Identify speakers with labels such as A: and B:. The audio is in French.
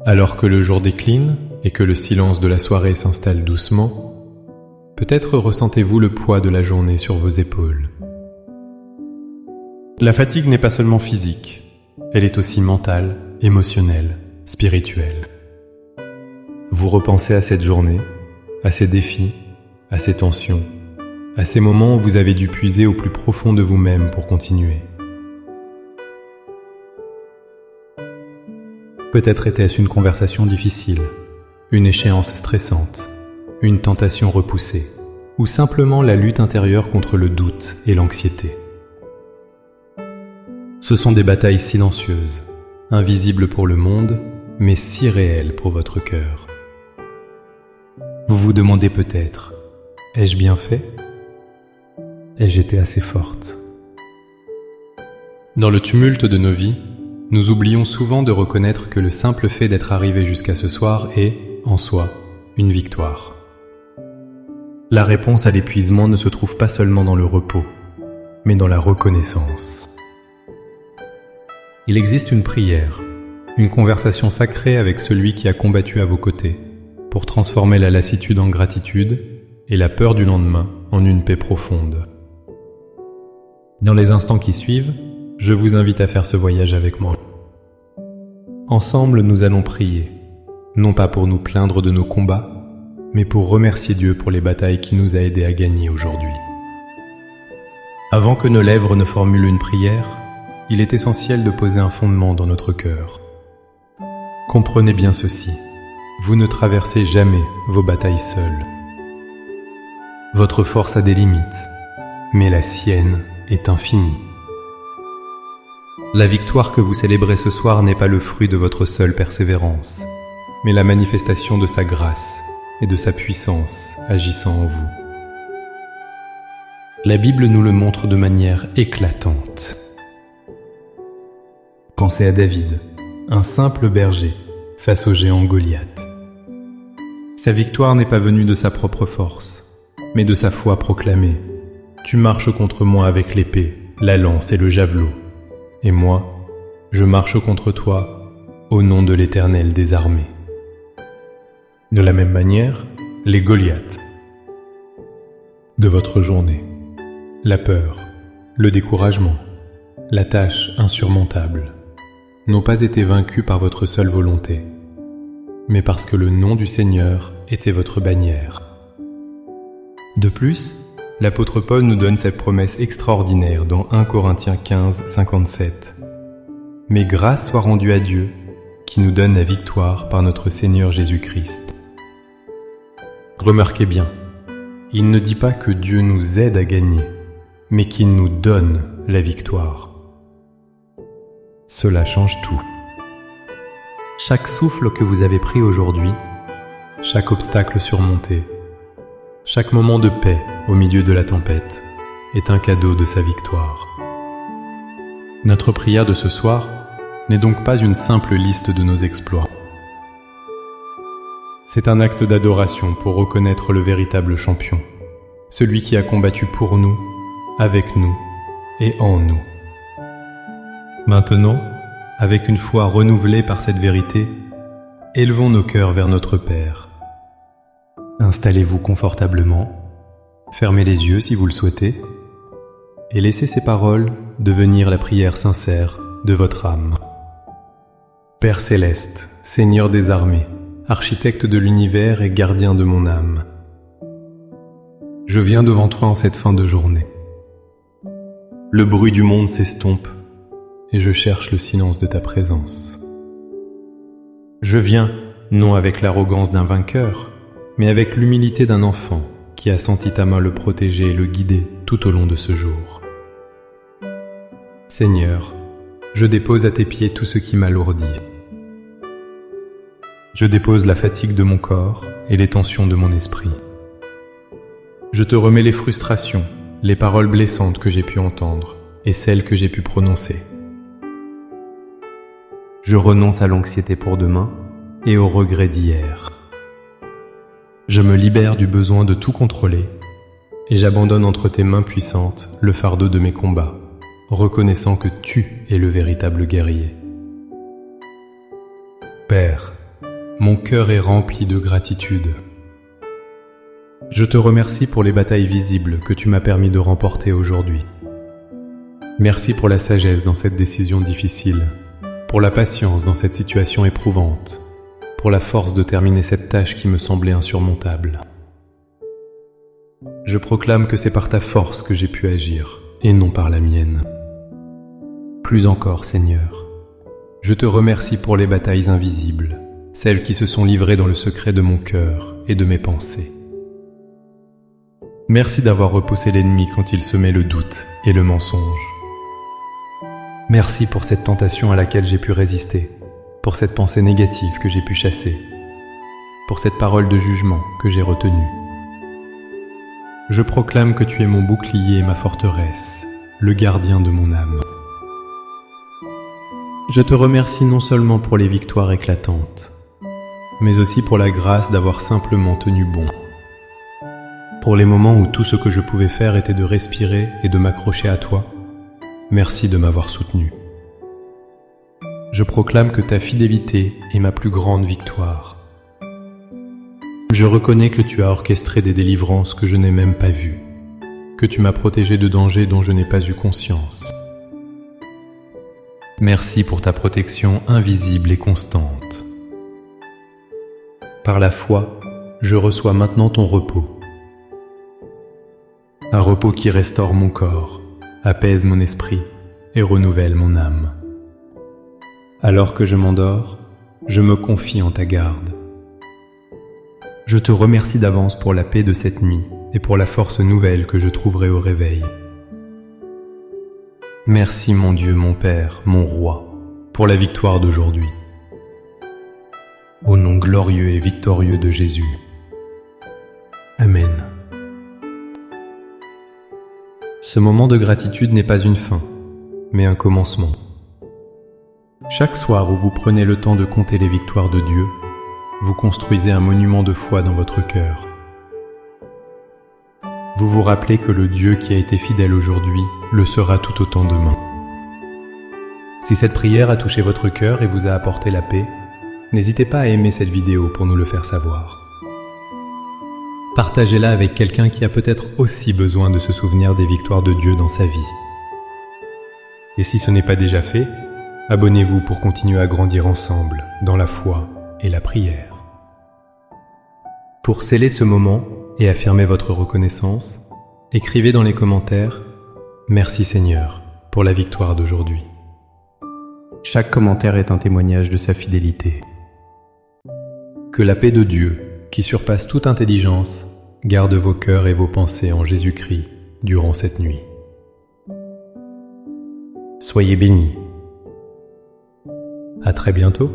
A: Alors que le jour décline et que le silence de la soirée s'installe doucement, peut-être ressentez-vous le poids de la journée sur vos épaules. La fatigue n'est pas seulement physique, elle est aussi mentale, émotionnelle, spirituelle. Vous repensez à cette journée, à ces défis, à ces tensions, à ces moments où vous avez dû puiser au plus profond de vous-même pour continuer. Peut-être était-ce une conversation difficile, une échéance stressante, une tentation repoussée, ou simplement la lutte intérieure contre le doute et l'anxiété. Ce sont des batailles silencieuses, invisibles pour le monde, mais si réelles pour votre cœur. Vous vous demandez peut-être, ai-je bien fait ? Ai-je été assez forte ? Dans le tumulte de nos vies, nous oublions souvent de reconnaître que le simple fait d'être arrivé jusqu'à ce soir est, en soi, une victoire. La réponse à l'épuisement ne se trouve pas seulement dans le repos, mais dans la reconnaissance. Il existe une prière, une conversation sacrée avec celui qui a combattu à vos côtés, pour transformer la lassitude en gratitude et la peur du lendemain en une paix profonde. Dans les instants qui suivent, je vous invite à faire ce voyage avec moi. Ensemble, nous allons prier, non pas pour nous plaindre de nos combats, mais pour remercier Dieu pour les batailles qu'il nous a aidés à gagner aujourd'hui. Avant que nos lèvres ne formulent une prière, il est essentiel de poser un fondement dans notre cœur. Comprenez bien ceci, vous ne traversez jamais vos batailles seuls. Votre force a des limites, mais la sienne est infinie. La victoire que vous célébrez ce soir n'est pas le fruit de votre seule persévérance, mais la manifestation de sa grâce et de sa puissance agissant en vous. La Bible nous le montre de manière éclatante. Pensez à David, un simple berger, face au géant Goliath. Sa victoire n'est pas venue de sa propre force, mais de sa foi proclamée. Tu marches contre moi avec l'épée, la lance et le javelot. Et moi, je marche contre toi au nom de l'Éternel des armées. De la même manière, les Goliaths de votre journée, la peur, le découragement, la tâche insurmontable, n'ont pas été vaincus par votre seule volonté, mais parce que le nom du Seigneur était votre bannière. De plus, l'apôtre Paul nous donne cette promesse extraordinaire dans 1 Corinthiens 15, 57. « Mais grâce soit rendue à Dieu, qui nous donne la victoire par notre Seigneur Jésus-Christ. » Remarquez bien, il ne dit pas que Dieu nous aide à gagner, mais qu'il nous donne la victoire. Cela change tout. Chaque souffle que vous avez pris aujourd'hui, chaque obstacle surmonté, chaque moment de paix au milieu de la tempête est un cadeau de sa victoire. Notre prière de ce soir n'est donc pas une simple liste de nos exploits. C'est un acte d'adoration pour reconnaître le véritable champion, celui qui a combattu pour nous, avec nous et en nous. Maintenant, avec une foi renouvelée par cette vérité, élevons nos cœurs vers notre Père. Installez-vous confortablement, fermez les yeux si vous le souhaitez, et laissez ces paroles devenir la prière sincère de votre âme. Père céleste, Seigneur des armées, architecte de l'univers et gardien de mon âme, je viens devant toi en cette fin de journée. Le bruit du monde s'estompe et je cherche le silence de ta présence. Je viens, non avec l'arrogance d'un vainqueur, mais avec l'humilité d'un enfant qui a senti ta main le protéger et le guider tout au long de ce jour. Seigneur, je dépose à tes pieds tout ce qui m'alourdit. Je dépose la fatigue de mon corps et les tensions de mon esprit. Je te remets les frustrations, les paroles blessantes que j'ai pu entendre et celles que j'ai pu prononcer. Je renonce à l'anxiété pour demain et au regret d'hier. Je me libère du besoin de tout contrôler et j'abandonne entre tes mains puissantes le fardeau de mes combats, reconnaissant que tu es le véritable guerrier. Père, Mon cœur est rempli de gratitude. Je te remercie pour les batailles visibles que tu m'as permis de remporter aujourd'hui. Merci pour la sagesse dans cette décision difficile, pour la patience dans cette situation éprouvante, pour la force de terminer cette tâche qui me semblait insurmontable. Je proclame que c'est par ta force que j'ai pu agir, et non par la mienne. Plus encore, Seigneur, je te remercie pour les batailles invisibles, celles qui se sont livrées dans le secret de mon cœur et de mes pensées. Merci d'avoir repoussé l'ennemi quand il semait le doute et le mensonge. Merci pour cette tentation à laquelle j'ai pu résister, pour cette pensée négative que j'ai pu chasser, pour cette parole de jugement que j'ai retenue. Je proclame que tu es mon bouclier et ma forteresse, le gardien de mon âme. Je te remercie non seulement pour les victoires éclatantes, mais aussi pour la grâce d'avoir simplement tenu bon. Pour les moments où tout ce que je pouvais faire était de respirer et de m'accrocher à toi, merci de m'avoir soutenu. Je proclame que ta fidélité est ma plus grande victoire. Je reconnais que tu as orchestré des délivrances que je n'ai même pas vues, que tu m'as protégé de dangers dont je n'ai pas eu conscience. Merci pour ta protection invisible et constante. Par la foi, je reçois maintenant ton repos. Un repos qui restaure mon corps, apaise mon esprit et renouvelle mon âme. Alors que je m'endors, je me confie en ta garde. Je te remercie d'avance pour la paix de cette nuit et pour la force nouvelle que je trouverai au réveil. Merci mon Dieu, mon Père, mon Roi, pour la victoire d'aujourd'hui. Au nom glorieux et victorieux de Jésus. Amen. Ce moment de gratitude n'est pas une fin, mais un commencement. Chaque soir où vous prenez le temps de compter les victoires de Dieu, vous construisez un monument de foi dans votre cœur. Vous vous rappelez que le Dieu qui a été fidèle aujourd'hui le sera tout autant demain. Si cette prière a touché votre cœur et vous a apporté la paix, n'hésitez pas à aimer cette vidéo pour nous le faire savoir. Partagez-la avec quelqu'un qui a peut-être aussi besoin de se souvenir des victoires de Dieu dans sa vie. Et si ce n'est pas déjà fait, abonnez-vous pour continuer à grandir ensemble dans la foi et la prière. Pour sceller ce moment et affirmer votre reconnaissance, écrivez dans les commentaires « Merci Seigneur pour la victoire d'aujourd'hui ». Chaque commentaire est un témoignage de sa fidélité. Que la paix de Dieu, qui surpasse toute intelligence, garde vos cœurs et vos pensées en Jésus-Christ durant cette nuit. Soyez bénis. À très bientôt.